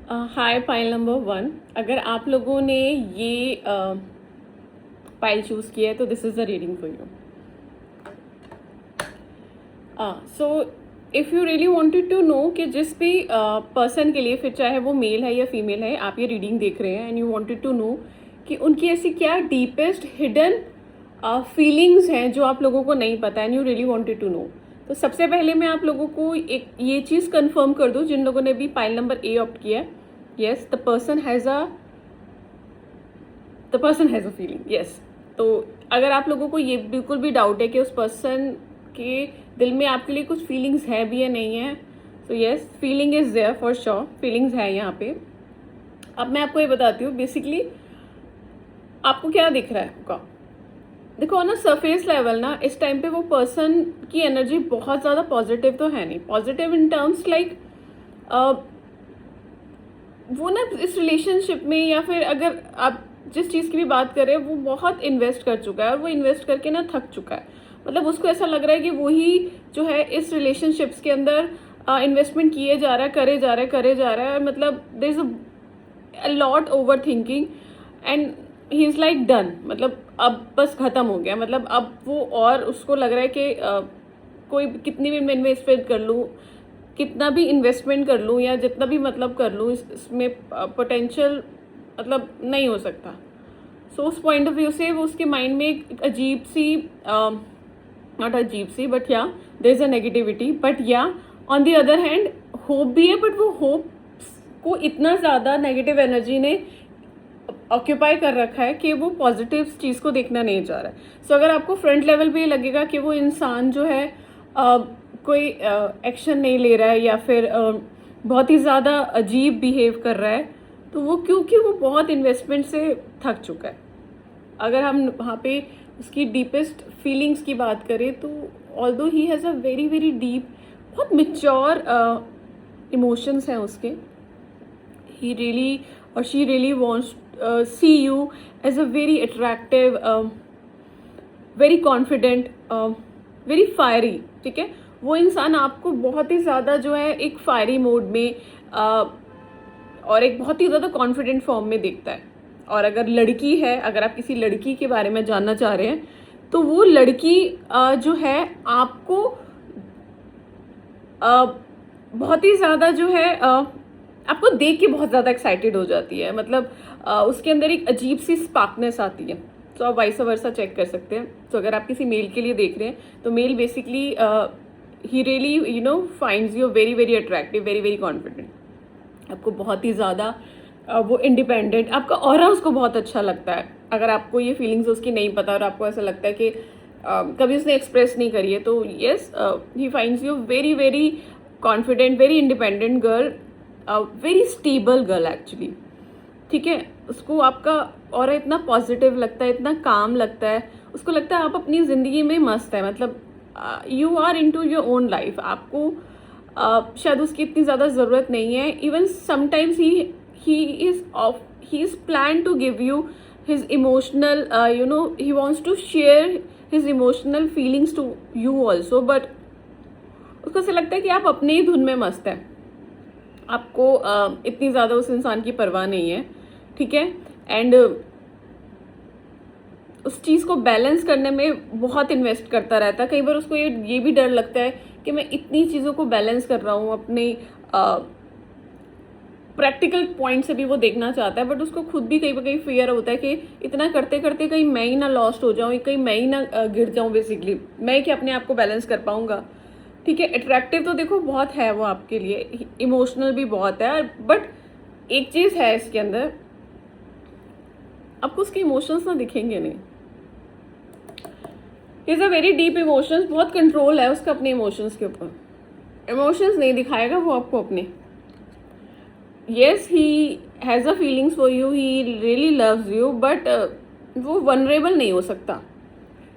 हाय pile number 1। अगर आप लोगों ने ये पाइल चूज़ किया है तो this is the reading for you. So if you really wanted to know कि जिस भी पर्सन के लिए, फिर चाहे वो मेल है या फीमेल है, आप ये रीडिंग देख रहे हैं and you wanted to know कि उनकी ऐसी क्या डीपेस्ट हिडन फीलिंग्स हैं जो आप लोगों को नहीं पता and you really wanted to know, तो सबसे पहले मैं आप लोगों को एक ये चीज़ कंफर्म कर दूं, जिन लोगों ने भी पाइल नंबर ए ऑप्ट किया है, yes the person has a feeling, yes। तो अगर आप लोगों को ये बिल्कुल भी डाउट है कि उस पर्सन के दिल में आपके लिए कुछ फीलिंग्स है भी या नहीं है, तो yes, feeling is there for sure, feelings है यहाँ पे। अब मैं आपको ये बताती हूँ बेसिकली आपको क्या दिख रहा है आपका। देखो ना, सरफेस लेवल ना इस टाइम पे वो पर्सन की एनर्जी बहुत ज़्यादा पॉजिटिव तो है नहीं, पॉजिटिव इन टर्म्स लाइक वो ना इस रिलेशनशिप में, या फिर अगर आप जिस चीज़ की भी बात करें, वो बहुत इन्वेस्ट कर चुका है और वो इन्वेस्ट करके ना थक चुका है। मतलब उसको ऐसा लग रहा है कि वही जो है इस रिलेशनशिप्स के अंदर इन्वेस्टमेंट किए जा रहा है, करे जा रहा है। मतलब there is a lot over thinking and he is like done, मतलब अब बस ख़त्म हो गया। मतलब अब वो, और उसको लग रहा है कि कोई कितनी भी मैं इन्वेस्टमेंट कर लूँ, कितना भी इन्वेस्टमेंट कर लूँ या जितना भी मतलब कर लूँ, इसमें पोटेंशियल मतलब नहीं हो सकता। सो उस पॉइंट ऑफ व्यू से वो उसके माइंड में एक अजीब सी, नॉट अजीब सी but yeah there is a negativity, but yeah on the other hand hope भी है, बट वो होप को इतना ज़्यादा नेगेटिव एनर्जी ने ऑक्यूपाई कर रखा है कि वो पॉजिटिव चीज़ को देखना नहीं चाह रहा है। सो अगर आपको फ्रंट लेवल पे लगेगा कि वो इंसान जो है कोई एक्शन नहीं ले रहा है या फिर बहुत ही ज़्यादा अजीब बिहेव कर रहा है, तो वो क्योंकि वो बहुत इन्वेस्टमेंट से थक चुका है। अगर हम वहाँ पे उसकी डीपेस्ट फीलिंग्स की बात करें, तो although he has a very very deep, बहुत मिच्योर इमोशंस हैं उसके। he really or she really wants see you as a very attractive, very confident, very fiery, ठीक है। वो इंसान आपको बहुत ही ज़्यादा जो है एक फायरी मोड में और एक बहुत ही ज़्यादा कॉन्फिडेंट फॉर्म में देखता है। और अगर लड़की है, अगर आप किसी लड़की के बारे में जानना चाह रहे हैं, तो वो लड़की जो है आपको बहुत ही ज़्यादा जो है आपको देख के बहुत ज़्यादा एक्साइटेड हो जाती है। मतलब उसके अंदर एक अजीब सी स्पार्कनेस आती है। तो आप वाइस वर्सा चेक कर सकते हैं। तो अगर आप किसी मेल के लिए देख रहे हैं, तो male basically he really finds you very very attractive, very very confident. आपको बहुत ही ज़्यादा वो इंडिपेंडेंट, आपका ऑरा उसको बहुत अच्छा लगता है। अगर आपको ये फीलिंग्स उसकी नहीं पता और आपको ऐसा लगता है कि कभी उसने एक्सप्रेस नहीं करी है, तो yes, he finds you very very confident, very independent girl, very stable girl actually, ठीक है। उसको आपका और इतना पॉजिटिव लगता है, इतना काम लगता है, उसको लगता है आप अपनी ज़िंदगी में मस्त है। मतलब you are into your own life. आपको शायद उसकी इतनी ज़्यादा ज़रूरत नहीं है। Even sometimes he is plan to give you his emotional, he wants to share his emotional feelings to you also, but उसको ऐसा लगता है कि आप अपने ही धुन में मस्त है। आपको इतनी ज़्यादा उस इंसान की परवाह नहीं है, ठीक है। एंड उस चीज़ को बैलेंस करने में बहुत इन्वेस्ट करता रहता है। कई बार उसको ये भी डर लगता है कि मैं इतनी चीज़ों को बैलेंस कर रहा हूँ, अपनी प्रैक्टिकल पॉइंट से भी वो देखना चाहता है, बट उसको खुद भी कई फियर होता है कि इतना करते करते कहीं मैं ही ना लॉस्ट हो जाऊँ, कहीं मैं ही ना गिर जाऊँ। बेसिकली मैं क्या अपने आप को बैलेंस कर पाऊँगा, ठीक है। अट्रैक्टिव तो देखो बहुत है वो आपके लिए, इमोशनल भी बहुत है, बट एक चीज़ है इसके अंदर, आपको उसके इमोशंस ना दिखेंगे नहीं। Is a very deep emotions, बहुत कंट्रोल है उसका अपने इमोशंस के ऊपर। इमोशंस नहीं दिखाएगा वो आपको अपने। Yes, he has a feelings for you, he really loves you, but वो वनरेबल नहीं हो सकता।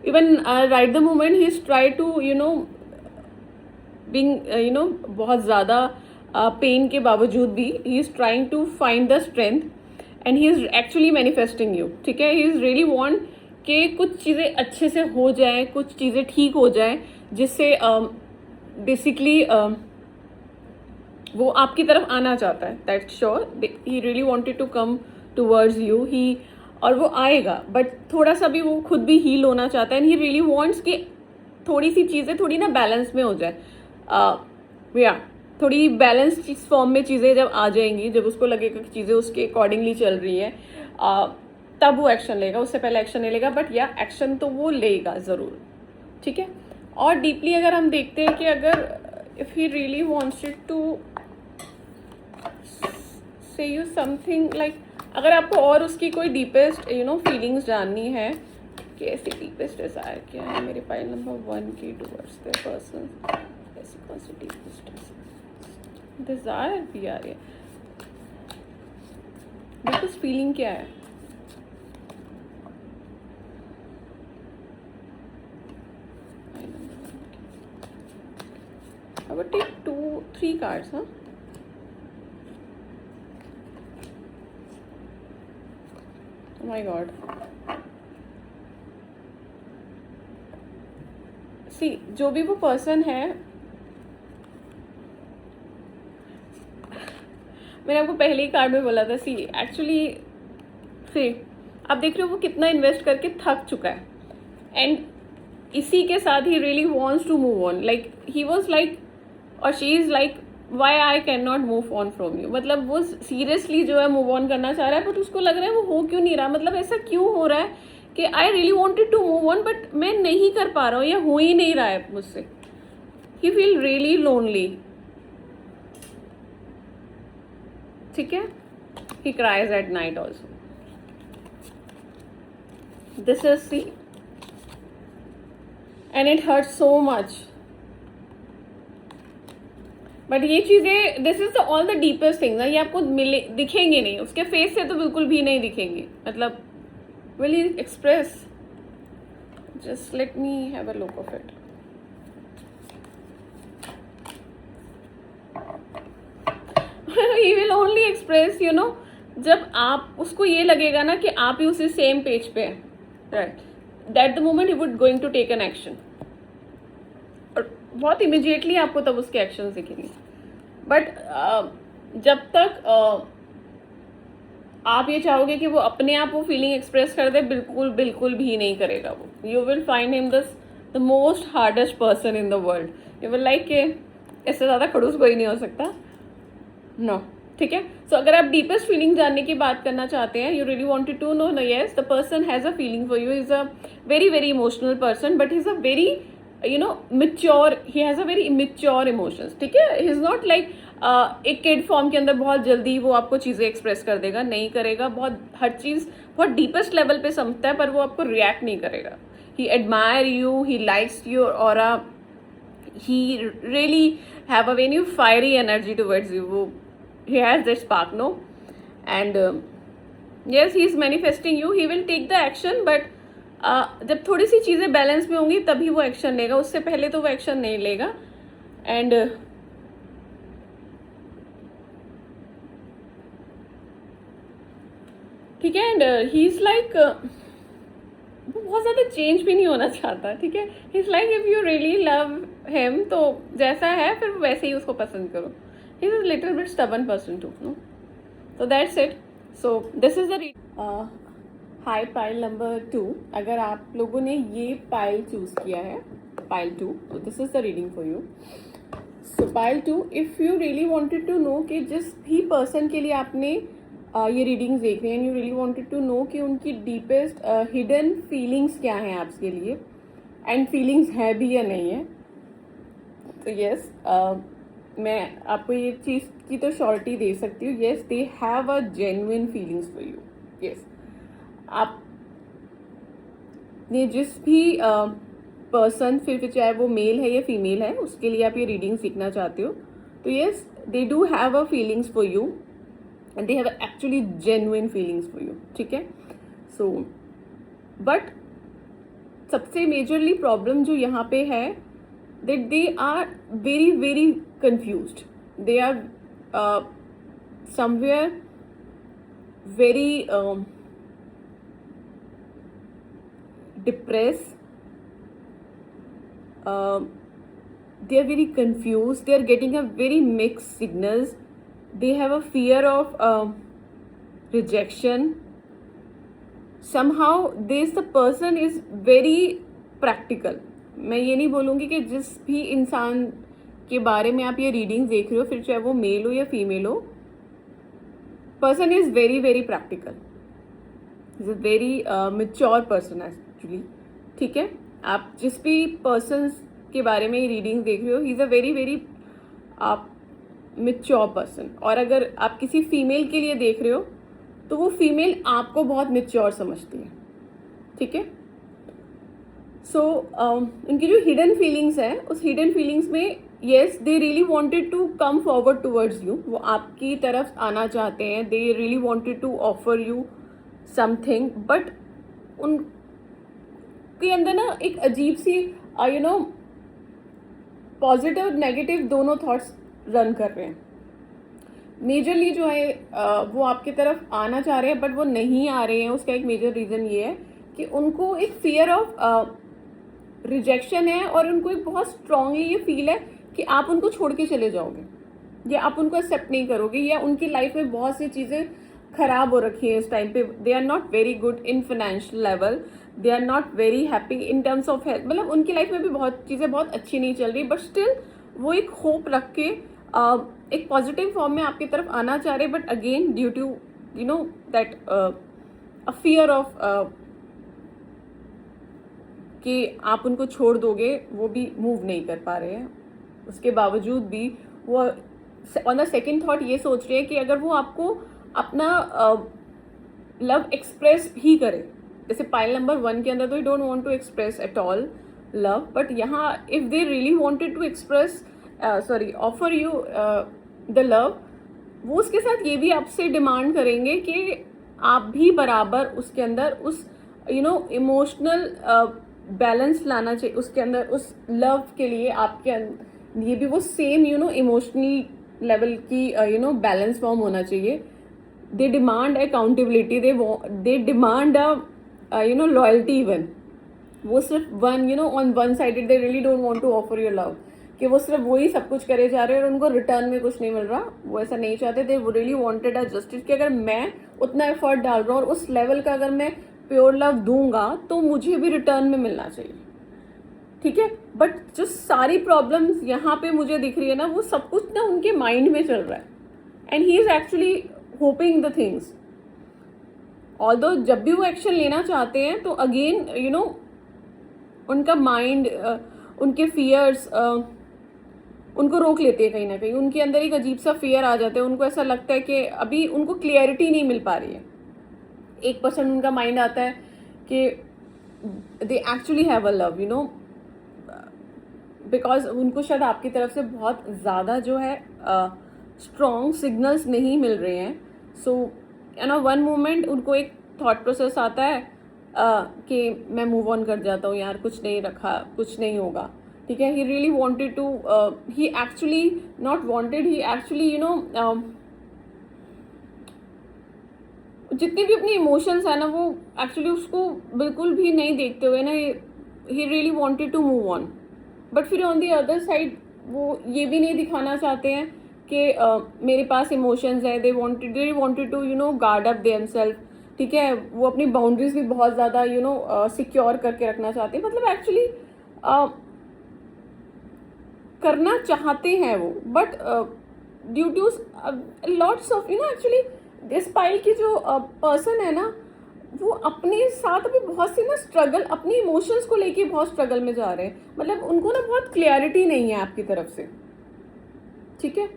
Even right the moment he is try to being बहुत ज़्यादा पेन के बावजूद भी he is trying to find the strength and he is actually manifesting you, ठीक है। ही इज़ रियली वॉन्ट कि कुछ चीज़ें अच्छे से हो जाएं, कुछ चीज़ें ठीक हो जाएं, जिससे बेसिकली वो आपकी तरफ आना चाहता है, that's sure, he really wanted to come towards you, he, और वो आएगा, बट थोड़ा सा भी वो खुद भी हील होना चाहता है, एंड ही रियली वांट्स कि थोड़ी सी चीज़ें थोड़ी ना बैलेंस में हो जाए, या थोड़ी बैलेंस फॉर्म में चीज़ें जब आ जाएंगी, जब उसको लगेगा कि चीज़ें उसके अकॉर्डिंगली चल रही हैं, तब वो एक्शन लेगा, उससे पहले एक्शन नहीं लेगा, बट या एक्शन तो वो लेगा ज़रूर, ठीक है। और डीपली अगर हम देखते हैं कि अगर if he really wanted to say you something like, अगर आपको और उसकी कोई डीपेस्ट फीलिंग्स जाननी है कि ऐसी डीपेस्ट डिजायर क्या है मेरे पाइल नंबर 1 की टुवर्ड्स द पर्सन, ऐसी कौन सी डीपेस्ट डिजायर भी आ रही है, डीपेस्ट फीलिंग क्या है। I would take 3 cards, huh? Oh my God. See, जो भी वो पर्सन है, मैंने आपको पहले ही कार्ड में बोला था, सी एक्चुअली, सी आप देख रहे हो वो कितना इन्वेस्ट करके थक चुका है, एंड इसी के साथ ही really wants to move on, like he was like, और she is like why I can not move on from you, मतलब वो सीरियसली जो है मूव ऑन करना चाह रहा है, बट उसको लग रहा है वो हो क्यों नहीं रहा, मतलब ऐसा क्यों हो रहा है कि I really wanted to move on but मैं नहीं कर पा रहा हूँ, या हो ही नहीं रहा है मुझसे, ही फील रियली लोनली, ठीक है, he cries at night also, this is see, and it hurt so much, but ये चीज़ें, this is all the deepest thing ना, ये आपको मिले दिखेंगे नहीं, उसके फेस से तो बिल्कुल भी नहीं दिखेंगे, मतलब will he express, just let me have a look of it, he will only express जब आप उसको ये लगेगा ना कि आप ही उसी सेम पेज पे हैं, right, that the moment he would going to take an action, और बहुत इमिजिएटली आपको तब उसके एक्शन दिखेंगे, बट जब तक आप ये चाहोगे कि वो अपने आप वो फीलिंग एक्सप्रेस कर दे, बिल्कुल बिल्कुल भी नहीं करेगा वो, you will find him the most hardest person in the world, you will like के इससे ज़्यादा खड़ूस कोई नहीं हो सकता, नो, ठीक है। सो अगर आप डीपेस्ट फीलिंग जानने की बात करना चाहते हैं, you really wanted to know, yes the person has a feeling for you, is a very very emotional person, but he is a very mature, he has a very immature emotions, ठीक है, he is not like एक kid form के अंदर बहुत जल्दी वो आपको चीज़ें एक्सप्रेस कर देगा, नहीं करेगा, बहुत हर चीज़ बहुत डीपेस्ट लेवल पे समझता है, पर वो आपको रिएक्ट नहीं करेगा, he admire you, he likes your aura, he really have a very fiery energy towards you, वो he has that spark, no, and yes, he is manifesting you, he will take the action, but जब थोड़ी सी चीज़ें balance में होंगी तभी वो action लेगा, उससे पहले तो वो एक्शन नहीं लेगा, एंड ठीक है, एंड ही इज़ लाइक, वो बहुत ज़्यादा चेंज भी नहीं होना चाहता, ठीक है, he is like if you really love him तो जैसा है फिर वैसे ही उसको पसंद करो, he is little bit stubborn person too, no, so that's it, so this is the high pile number 2, अगर आप लोगों ने ये पाइल चूज किया है, पाइल 2, तो this is the reading for you. So pile 2, if you really wanted to know कि जिस भी पर्सन के लिए आपने ये रीडिंग्स देख रहे हैं, you really wanted to know कि उनकी डीपेस्ट हिडन फीलिंग्स क्या हैं आपके लिए, एंड फीलिंग्स है भी या नहीं है, तो यस, मैं आपको ये चीज़ की तो श्योरिटी दे सकती हूँ, yes they have a genuine feelings for you, yes, आप ने जिस भी पर्सन, फिर चाहे वो मेल है या फीमेल है, उसके लिए आप ये रीडिंग सीखना चाहते हो, तो yes they do have a feelings for you, and they have actually genuine feelings for you, ठीक है। सो बट सबसे मेजरली प्रॉब्लम जो यहाँ पे है, that they are very very confused, they are somewhere very depressed, they are very confused, they are getting a very mixed signals, they have a fear of rejection. Somehow this the person is very practical. मैं ये नहीं बोलूँगी कि जिस भी इंसान के बारे में आप ये रीडिंग देख रहे हो, फिर चाहे वो मेल हो या फीमेल हो, person is very very practical, is a very mature person actually. ठीक है, आप जिस भी पर्सन के बारे में ये रीडिंग देख रहे हो, ही is a very very mature person. और अगर आप किसी फीमेल के लिए देख रहे हो तो वो फीमेल आपको बहुत मेच्योर समझती है. ठीक है, सो उनकी जो हिडन फीलिंग्स है, उस हिडन फीलिंग्स में yes they really wanted to come forward towards you, वो आपकी तरफ आना चाहते हैं, they really wanted to offer you something, but उनके अंदर ना एक अजीब सी यू नो पॉजिटिव नेगेटिव दोनों थॉट्स रन कर रहे हैं. मेजरली जो है वो आपकी तरफ आना चाह रहे हैं बट वो नहीं आ रहे हैं. उसका एक मेजर रीज़न ये है कि उनको एक फियर ऑफ रिजेक्शन है, और उनको एक बहुत स्ट्रांगली ये फील है कि आप उनको छोड़ के चले जाओगे, या आप उनको एक्सेप्ट नहीं करोगे, या उनकी लाइफ में बहुत सी चीज़ें खराब हो रखी है इस टाइम पे. They are not very good in financial level, they are not very happy in terms of health. मतलब उनकी लाइफ में भी बहुत चीज़ें बहुत अच्छी नहीं चल रही, बट स्टिल वो एक होप रख के एक पॉजिटिव फॉर्म में आपकी तरफ आना चाह रहे, but again due to you know that a fear of कि आप उनको छोड़ दोगे, वो भी मूव नहीं कर पा रहे हैं. उसके बावजूद भी वो ऑन द सेकेंड थॉट ये सोच रहे हैं कि अगर वो आपको अपना लव एक्सप्रेस भी करे, जैसे पाइल नंबर 1 के अंदर तो you don't want to express at all love, but यहाँ if they really wanted to express offer you the love, वो उसके साथ ये भी आपसे डिमांड करेंगे कि आप भी बराबर उसके अंदर उस इमोशनल बैलेंस लाना चाहिए उसके अंदर, उस लव के लिए आपके अंदर ये भी वो सेम इमोशनल लेवल की बैलेंस फॉर्म होना चाहिए. They demand accountability, they demand loyalty. Even वो सिर्फ on one sided they really don't want to offer your love, कि वो सिर्फ वही सब कुछ करे जा रहे हैं और उनको रिटर्न में कुछ नहीं मिल रहा. वो ऐसा नहीं चाहते. दे रियली वांटेड अ जस्टिस कि अगर मैं उतना एफर्ट डाल रहा हूँ और उस लेवल का अगर मैं प्योर लव दूंगा तो मुझे भी रिटर्न में मिलना चाहिए. ठीक है, बट जो सारी प्रॉब्लम्स यहाँ पे मुझे दिख रही है ना, वो सब कुछ ना उनके माइंड में चल रहा है, and he is actually hopping the things. Although जब भी वो एक्शन लेना चाहते हैं तो अगेन उनका माइंड, उनके फियर्स उनको रोक लेते हैं. कहीं ना कहीं उनके अंदर एक अजीब सा फियर आ जाता है. उनको ऐसा लगता है कि अभी उनको क्लियरिटी नहीं मिल पा रही है. 1% उनका माइंड आता है कि they actually have a love, because उनको शायद आपकी तरफ से बहुत ज़्यादा जो है स्ट्रॉन्ग सिग्नल्स नहीं मिल रहे हैं. सो वन मोमेंट उनको एक थॉट प्रोसेस आता है कि मैं मूव ऑन कर जाता हूँ यार, कुछ नहीं रखा, कुछ नहीं होगा. ठीक है, he really wanted to, he actually not wanted, he actually जितनी भी अपनी इमोशंस है ना, वो एक्चुअली उसको बिल्कुल भी नहीं देखते हुए ना, he really wanted to move on. But फिर ऑन दी अदर साइड वो ये भी नहीं दिखाना चाहते हैं कि मेरे पास इमोशंस है. They wanted to guard up themselves. ठीक है, वो अपनी बाउंड्रीज भी बहुत ज़्यादा सिक्योर करके रखना चाहते हैं. मतलब एक्चुअली करना चाहते हैं वो, but due to lots of actually this pile की जो पर्सन है ना, वो अपने साथ अभी बहुत सी ना स्ट्रगल, अपनी इमोशंस को लेके बहुत स्ट्रगल में जा रहे हैं. मतलब उनको ना बहुत क्लियरिटी नहीं है आपकी तरफ से. ठीक है,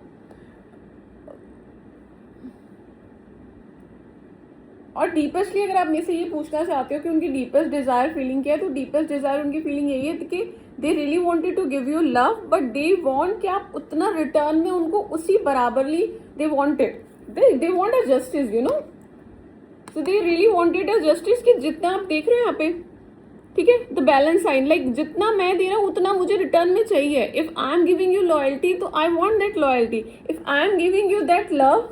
और डीपेस्टली अगर आप मेरे से ये पूछना चाहते हो कि उनकी डीपेस्ट डिजायर फीलिंग क्या है, तो डीपेस्ट डिजायर उनकी फीलिंग यही है कि they really wanted to give you love, but they want कि आप उतना रिटर्न में उनको उसी बराबरली they wanted, they want a justice, so they really wanted a justice कि जितना आप देख रहे हो यहाँ पे, ठीक है, द बैलेंस साइन, लाइक जितना मैं दे रहा हूँ उतना मुझे रिटर्न में चाहिए. If I am giving you loyalty तो I want that loyalty. If I am giving you that love,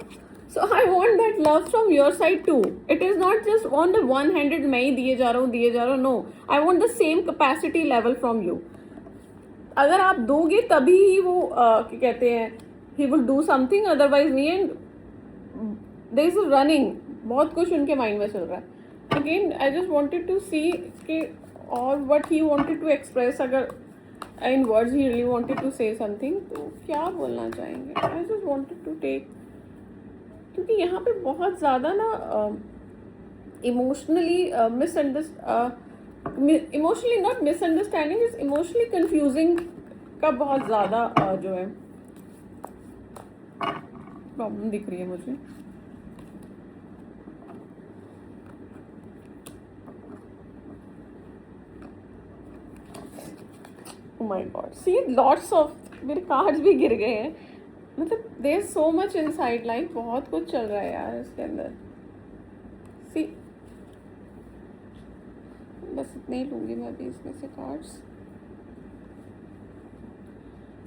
so I want that love from your side too. It is not just on the one handed, मैं ही दिए जा रहा हूँ. No, I want the same capacity level from you. अगर आप दोगे तभी ही वो क्या कहते हैं, he will do something, otherwise नहीं। एंड देयर इज रनिंग, बहुत कुछ उनके माइंड में चल रहा है। Again I just wanted to see कि और what he wanted to express, अगर in words he really wanted to say something, तो क्या बोलना चाहेंगे। I just wanted to take, क्योंकि यहाँ पे बहुत ज़्यादा ना emotionally emotionally not misunderstanding, is emotionally confusing का बहुत ज़्यादा जो है प्रॉब्लम दिख रही है मुझे। Oh my God, see lots of मेरे कार्ड्स भी गिर गए हैं, मतलब there so much inside life, बहुत कुछ चल रहा है यार इसके अंदर। सी बस इतने ही लूंगी मैं अभी इसमें से कार्ड्स।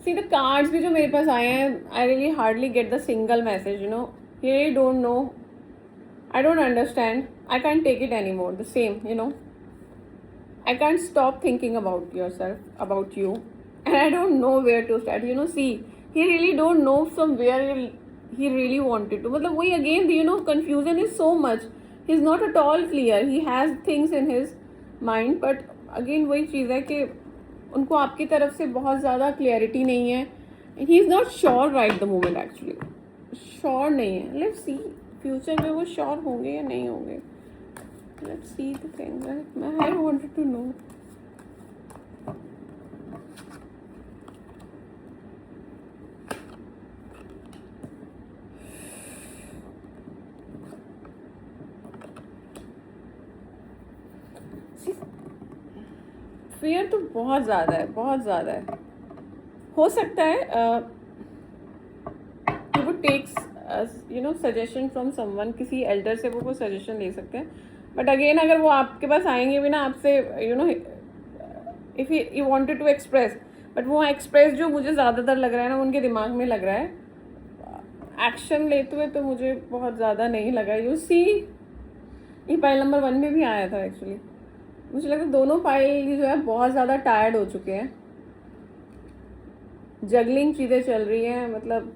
सी द कार्ड्स भी जो मेरे पास आए हैं, I really hardly get the single message, you know, he really don't know, I don't understand, I can't take it any more, the same, you know, I can't stop thinking about yourself, about you, and I don't know where to start. You know, see, he really don't know from where he really wanted to. मतलब वही again, you know, confusion is so much. He's not at all clear. He has things in his mind, but again वही चीज़ है कि उनको आपकी तरफ से बहुत ज़्यादा क्लियरिटी नहीं है. He is not sure right the moment actually. Sure नहीं है. Let's see, future में वो sure होंगे या नहीं होंगे. Let's see the thing, right? I wanted to know. Fear तो बहुत ज़्यादा है, बहुत ज़्यादा है. हो सकता है वो takes you know suggestion from someone, किसी एल्डर से वो सजेशन ले सकते हैं. बट अगेन अगर वो आपके पास आएंगे भी ना आपसे, you know, if you wanted to express, but वो एक्सप्रेस जो मुझे ज़्यादातर लग रहा है ना उनके दिमाग में लग रहा है, एक्शन लेते हुए तो मुझे बहुत ज़्यादा नहीं लगा. यू सी, ये फाइल नंबर 1 में भी आया था एक्चुअली. मुझे लगता है दोनों फाइल जो है बहुत ज़्यादा टायर्ड हो चुके हैं, जगलिंग चीज़ें चल रही हैं, मतलब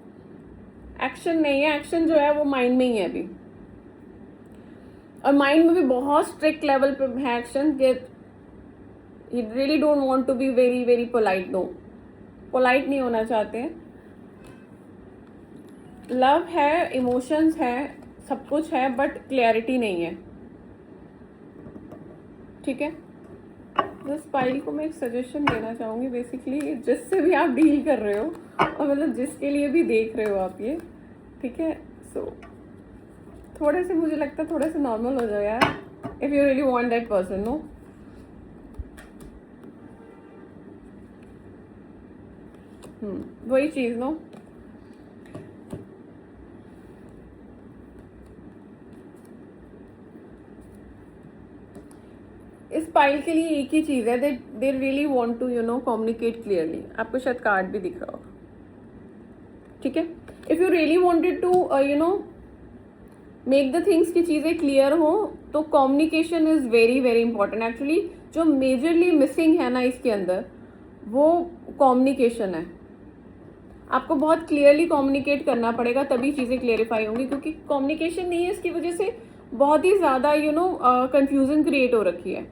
एक्शन नहीं है. एक्शन जो है वो माइंड में ही है अभी, और माइंड में भी बहुत स्ट्रिक्ट लेवल पे है एक्शन कि you really don't want to be very very polite. No, polite नहीं होना चाहते हैं. लव है, इमोशंस है, सब कुछ है, बट क्लैरिटी नहीं है. ठीक है, इस फाइल को मैं एक सजेशन देना चाहूँगी बेसिकली, जिससे भी आप डील कर रहे हो और मतलब जिसके लिए भी देख रहे हो आप ये, ठीक है. सो थोड़े से मुझे लगता है थोड़े से नॉर्मल हो जाओ यार, if you really want that person. No, वही चीज. नो, इस फाइल के लिए एक ही चीज है, they really want to, you know, communicate clearly. आपको शायद कार्ड भी दिख रहा होगा. ठीक है, if you really wanted to, you know, make the things की चीज़ें क्लियर हो, तो communication is very very important. Actually जो मेजरली मिसिंग है ना इसके अंदर, वो कम्युनिकेशन है. आपको बहुत क्लियरली कम्युनिकेट करना पड़ेगा, तभी चीज़ें क्लियरिफाई होंगी, क्योंकि कम्युनिकेशन नहीं है, इसकी वजह से बहुत ही ज़्यादा, यू नो, कन्फ्यूजन क्रिएट हो रखी है.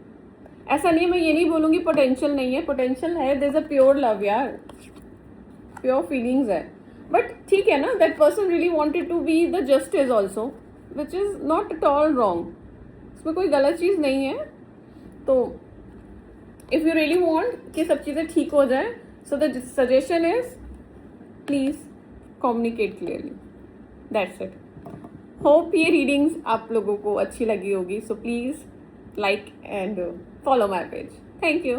ऐसा नहीं है, मैं ये नहीं बोलूँगी पोटेंशियल नहीं है, पोटेंशियल है. There is a pure love यार, प्योर फीलिंग्स है. बट ठीक है ना, that person really wanted to be the justice also, which is not at all wrong. इसमें कोई गलत चीज़ नहीं है. तो इफ़ यू रियली वांट कि सब चीज़ें ठीक हो जाए, so the suggestion is please communicate clearly. That's it. Hope ये रीडिंग्स आप लोगों को अच्छी लगी होगी. So please like and follow my page. Thank you.